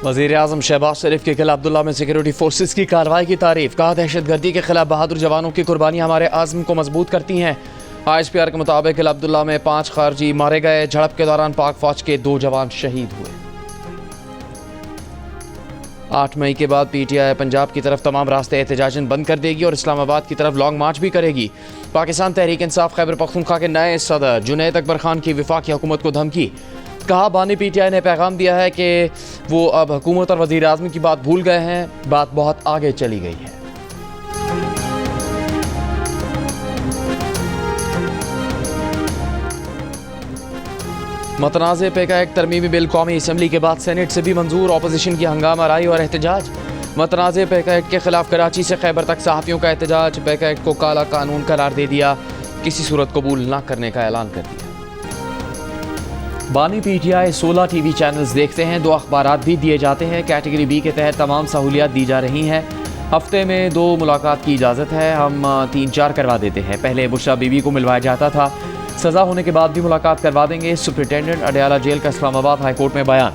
वज़ीर आज़म शहबाज शरीफ के खिलाफ अब्दुल्ला में सिक्योरिटी फोर्सेस की कार्रवाई की तारीफ। कहा, दहशतगर्दी के खिलाफ बहादुर जवानों की कुर्बानियाँ हमारे आज़म को मजबूत करती हैं। ISPR के मुताबिक अब्दुल्ला में 5 खारजी मारे गए। झड़प के दौरान पाक फौज के 2 जवान शहीद हुए। 8 मई के बाद PTI पंजाब की तरफ तमाम रास्ते एहतजाजन बंद कर देगी और इस्लामाबाद की तरफ लॉन्ग मार्च भी करेगी। पाकिस्तान तहरीक इंसाफ खैबर पख्तूनख्वा के नए सदर जुनैद अकबर खान की वफाकी हुकूमत को धमकी। कहा, बानी PTI ने पैगाम दिया है कि वो अब हुकूमत और वज़ीर आज़म की बात भूल गए हैं। बात बहुत आगे चली गई है। मतनाज़े पे का एक तरमीमी बिल कौमी असम्बली के बाद सेनेट से भी मंजूर। ऑपोजिशन की हंगामा राई और एहतजाज। मतनाज़े पैका एक्ट के खिलाफ कराची से खैबर तक सहाफ़ियों का एहतजाज। पैका एक्ट को काला कानून करार दे दिया। किसी सूरत कबूल न करने का ऐलान कर दिया। बानी PTI 16 TV चैनल्स देखते हैं। 2 अखबारात भी दिए जाते हैं। कैटेगरी B के तहत तमाम सहूलियात दी जा रही हैं। हफ्ते में 2 मुलाकात की इजाज़त है। हम 3-4 करवा देते हैं। पहले बुशरा बीवी को मिलवाया जाता था, सज़ा होने के बाद भी मुलाकात करवा देंगे। सुपरिटेंडेंट अडयाला जेल का इस्लामाबाद हाई कोर्ट में बयान।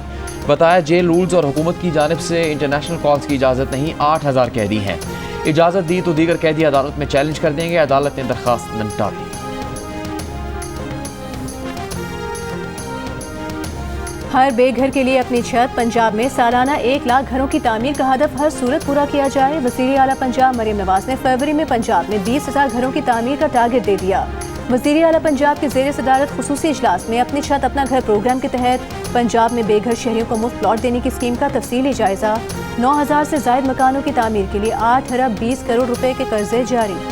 बताया, जेल रूल्स और हुकूमत की जानिब से इंटरनेशनल कॉल्स की इजाज़त नहीं। 8000 कैदी हैं। इजाज़त दी तो दीगर कैदी अदालत में चैलेंज कर देंगे। अदालत ने दरख्वास्त निपटा दी। हर बेघर के लिए अपनी छत। पंजाब में सालाना 1 लाख घरों की तामीर का हदफ हर सूरत पूरा किया जाए। वज़ीर आला पंजाब मरियम नवाज ने फरवरी में पंजाब में 20,000 घरों की तामीर का टारगेट दे दिया। वज़ीर आला पंजाब के ज़ेर सदारत खुसूसी इजलास में अपनी छत अपना घर प्रोग्राम के तहत पंजाब में बेघर शहरियों को मुफ्त प्लॉट देने की स्कीम का तफसीली जायजा। 9,000 से ज़ायद मकानों की तामीर के लिए 8 अरब 20 करोड़ रुपए के कर्जे जारी।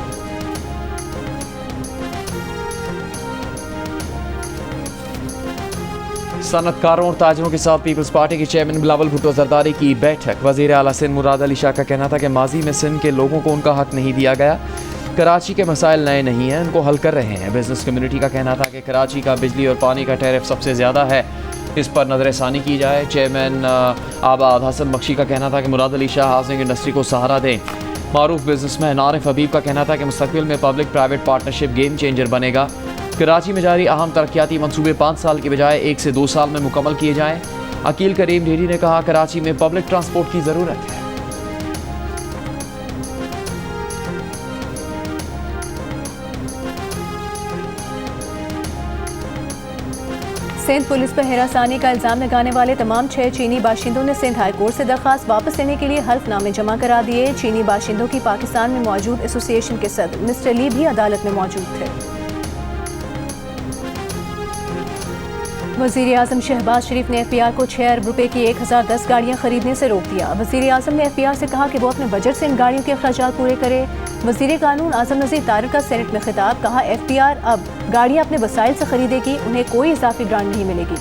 सनतकारों और ताजरों के साथ पीपल्स पार्टी के चेयरमैन बिलावल भुट्टो जरदारी की बैठक। वज़ीर आला सिंध मुराद अली शाह का कहना था कि माजी में सिंध के लोगों को उनका हक नहीं दिया गया। कराची के मसाइल नए नहीं हैं, उनको हल कर रहे हैं। बिजनेस कम्युनिटी का कहना था कि कराची का बिजली और पानी का टैरिफ सबसे ज़्यादा है, इस पर नज़रसानी की जाए। चेयरमैन आबाद हसन बख्शी का कहना था कि मुराद अली शाह हाउसिंग इंडस्ट्री को सहारा दें। मारूफ बिजनेसमैन आरिफ हबीब का कहना था कि मुस्तकबिल में public private partnership game changer बनेगा। कराची में जारी अहम तरक्याती मंसूबे 5 साल की बजाय 1 से 2 साल में मुकम्मल किए जाएँ। अकील करीम ढेरी ने कहा, कराची में पब्लिक ट्रांसपोर्ट की ज़रूरत है। सिंध पुलिस पर हिरासानी का इल्जाम लगाने वाले तमाम 6 चीनी बाशिंदों ने सिंध हाई कोर्ट से दरख्वास्त वापस लेने के लिए हल्फनामे जमा करा दिए। चीनी बाशिंदों की पाकिस्तान में मौजूद एसोसिएशन के सदर मिस्टर ली भी अदालत में मौजूद थे। वज़ीर आज़म शहबाज शरीफ ने FPR को 6 अरब रुपए की 1010 गाड़ियाँ खरीदने से रोक दिया। वज़ीर आज़म ने FPR से कहा कि वो अपने बजट से इन गाड़ियों के अखराजात पूरे करे। वज़ीर कानून आज़म नज़ीर तारिक का सेनेट में खिताब। कहा, FPR अब गाड़ियाँ अपने वसाइल से खरीदेगी, उन्हें कोई इजाफी ग्रांट नहीं मिलेगी।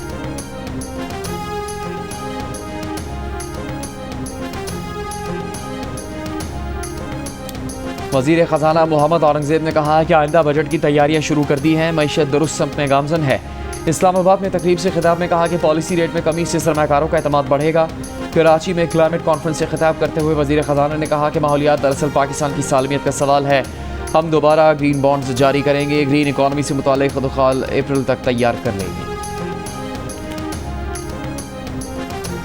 वज़ीर ख़ज़ाना मोहम्मद औरंगज़ेब ने कहा है कि आइंदा बजट की तैयारियाँ शुरू कर दी हैं। मईशत दुरुस्त समत में गामजन है। इस्लामाबाद में तकरीब से खिताब में कहा कि पॉलिसी रेट में कमी से सरमाकारों का एतमाद बढ़ेगा। कराची में क्लाइमेट कॉन्फ्रेंस से खिताब करते हुए वज़ीर ख़ज़ाना ने कहा कि माहौलियात दरअसल पाकिस्तान की सालमियत का सवाल है। हम दोबारा ग्रीन बॉन्ड्स जारी करेंगे। ग्रीन इकॉनमी से मुताल्लिक़ खुदखाल अप्रैल तक तैयार कर लेंगे।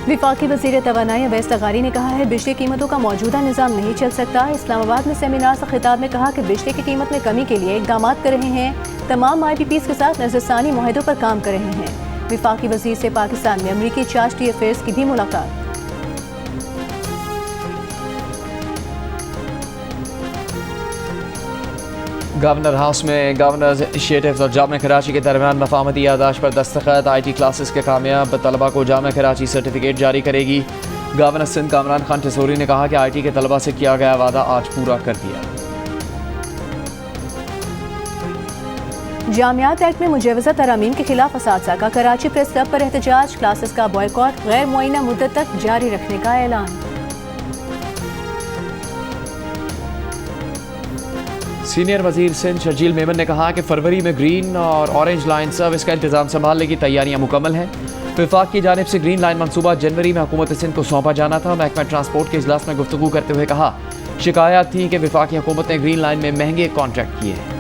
वफाकी वज़ीर तवानाई अवैस लगारी ने कहा है, बिजली कीमतों का मौजूदा निज़ाम नहीं चल सकता। इस्लामाबाद में सेमिनार से खिताब में कहा कि बिजली की कीमत में कमी के लिए इक़दाम कर रहे हैं। तमाम IPPs के साथ नज़रसानी मुआहदों पर काम कर रहे हैं। वफाकी वज़ीर से पाकिस्तान में अमरीकी चार्टी अफेयर्स की भी मुलाकात। गवर्नर हाउस में गवर्नर्स इनिशिएटिव्स और जामिया कराची के दरमियान मफाहमती यादाश्त पर दस्तखत। IT क्लासेस के कामयाब तलबा को जामिया कराची सर्टिफिकेट जारी करेगी। गवर्नर सिंध कामरान खान टिसोरी ने कहा कि IT के तलबा से किया गया वादा आज पूरा कर दिया। जामियात एक्ट में मुजवज़ा तरामीम के खिलाफ असातिज़ा का कराची प्रेस क्लब पर एहतजाज। क्लासेस का बॉयकॉट गैर मुअय्यना मुद्दत तक जारी रखने का ऐलान। सीनियर वजीर सिंध शर्जील मेमन ने कहा कि फरवरी में ग्रीन और ऑरेंज लाइन सर्विस का इंतजाम संभालने की तैयारियां मुकम्मल हैं। वफाक की जानिब से ग्रीन लाइन मनसूबा जनवरी में हुकूमत सिंध को सौंपा जाना था। महकमा ट्रांसपोर्ट के इजलास में गुफ्तगू करते हुए कहा, शिकायत थी कि वफाकी हुकूमत ने ग्रीन लाइन में महंगे कॉन्ट्रैक्ट किए हैं।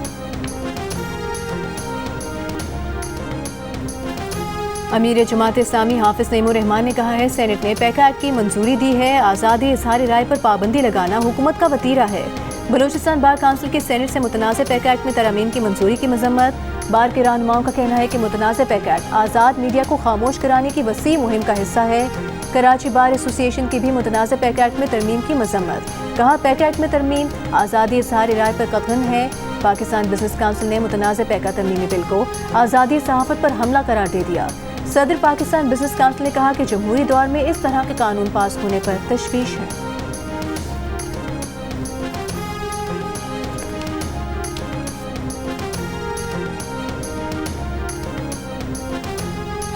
अमीर जमात इस्लामी हाफिज नईमुर रहमान ने कहा है सेनेट ने पैका एक्ट की मंजूरी दी है। आज़ादी इजहार राय पर पाबंदी लगाना हुकूमत का वतीरा है। बलूचिस्तान बार काउंसिल के सेनेट से मुतनाज़ पैका एक्ट में तरमीम की मंजूरी की मजम्मत। बार के रहनुमाओं का कहना है कि मुतनाज़ पैका एक्ट आज़ाद मीडिया को खामोश कराने की वसी मुहिम का हिस्सा है। कराची बार एसोसिएशन की भी मुतनाज़ पैका एक्ट में तरमीम की मजम्मत। कहा पैका एक्ट में तरमीम आज़ादी इजहार राय पर कतन है। पाकिस्तान बिजनेस काउंसिल ने मुतनाज़ पैका तरमीमी बिल को आज़ादी सहाफ़त पर हमला करार दे दिया। सदर पाकिस्तान बिजनेस काउंसिल ने कहा कि जमहूरी दौर में इस तरह के कानून पास होने पर तशवीश है।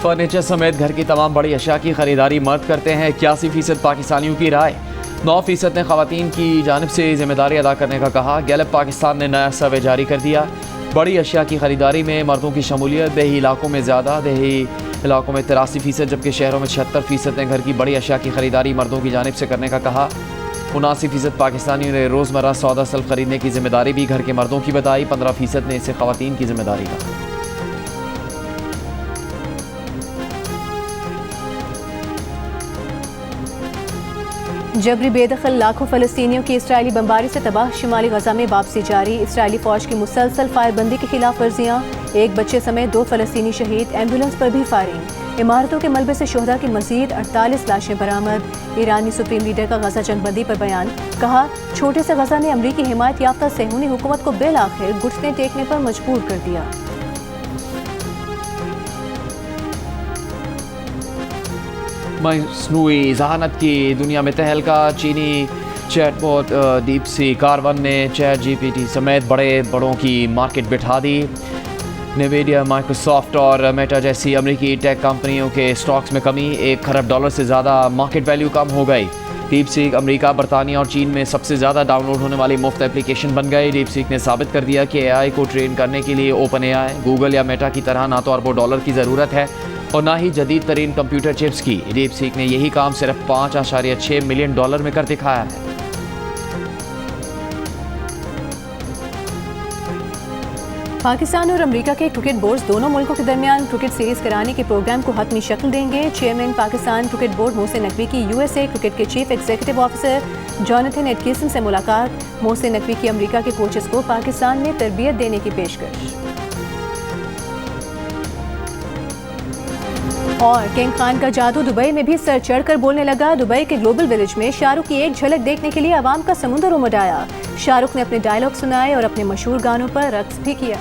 फर्नीचर समेत घर की तमाम बड़ी अशिया की खरीदारी मर्द करते हैं। 81% पाकिस्तानियों की राय। 9% ने खवातीन की जानिब से जिम्मेदारी अदा करने का कहा। गैलप पाकिस्तान ने नया सर्वे जारी कर दिया। बड़ी अशिया की खरीदारी में मर्दों की शमूलियत देही इलाकों में ज़्यादा, देही इलाकों में 83%, जबकि शहरों में 76% ने घर की बड़ी अशिया की खरीदारी मर्दों की जानिब से करने का कहा। 79% पाकिस्तानियों ने रोज़मर्रा सौदा सल्फ खरीदने की जिम्मेदारी भी घर के मर्दों की बताई। 15% ने इसे खवातीन की जिम्मेदारी कहा। जबरी बेदखल लाखों फ़लस्तीनियों की इसराइली बमबारी से तबाह शिमाली गजा में वापसी जारी। इसराइली फ़ौज की मुसलसल फायरबंदी की खिलाफ वर्जियाँ। एक बच्चे समेत 2 फ़लस्तीनी शहीद। एम्बुलेंस पर भी फायरिंग। इमारतों के मलबे से शोहदा की मज़ीद 48 लाशें बरामद। ईरानी सुप्रीम लीडर का गजा जंगबंदी पर बयान। कहा छोटे से गजा ने अमरीकी हिमायत याफ्ता सेहूनी हुकूमत को बिल आखिर घुटने टेकने पर मजबूर कर दिया। मसनूई ज़हानत की दुनिया में तहलका। चीनी चैटबॉट डीप सी कार1 ने चैट जीपीटी समेत बड़ों की मार्केट बिठा दी। नेविडिया, माइक्रोसॉफ्ट और मेटा जैसी अमेरिकी टेक कंपनियों के स्टॉक्स में कमी। $1 खरब से ज़्यादा मार्केट वैल्यू कम हो गई। डीप सीक अमेरिका, बरतानिया और चीन में सबसे ज़्यादा डाउनलोड होने वाली मुफ्त एप्लीकेशन बन गई। डीप सीक ने साबित कर दिया कि एआई को ट्रेन करने के लिए ओपन एआई, गूगल या मेटा की तरह ना तो अरबों डॉलर की ज़रूरत है और ना ही जदीद तरीन कंप्यूटर चिप्स की। डीप सीक ने यही काम सिर्फ $5.6 मिलियन में कर दिखाया है। पाकिस्तान और अमेरिका के क्रिकेट बोर्ड्स दोनों मुल्कों के दरमियान क्रिकेट सीरीज कराने के प्रोग्राम को हतमी शक्ल देंगे। Chairman Pakistan cricket board Mohsin Naqvi की यूएसए क्रिकेट के chief executive officer Jonathan Atkinson से मुलाकात। मोहसिन नकवी की अमेरिका के कोचेस को पाकिस्तान में तरबियत देने की पेशकश। और किंग खान का जादू दुबई में भी सर चढ़कर बोलने लगा। दुबई के ग्लोबल विलेज में शाहरुख की एक झलक देखने के लिए आवाम का समुंदर उमड़ आया। शाहरुख ने अपने डायलॉग सुनाए और अपने मशहूर गानों पर रक्स भी किया।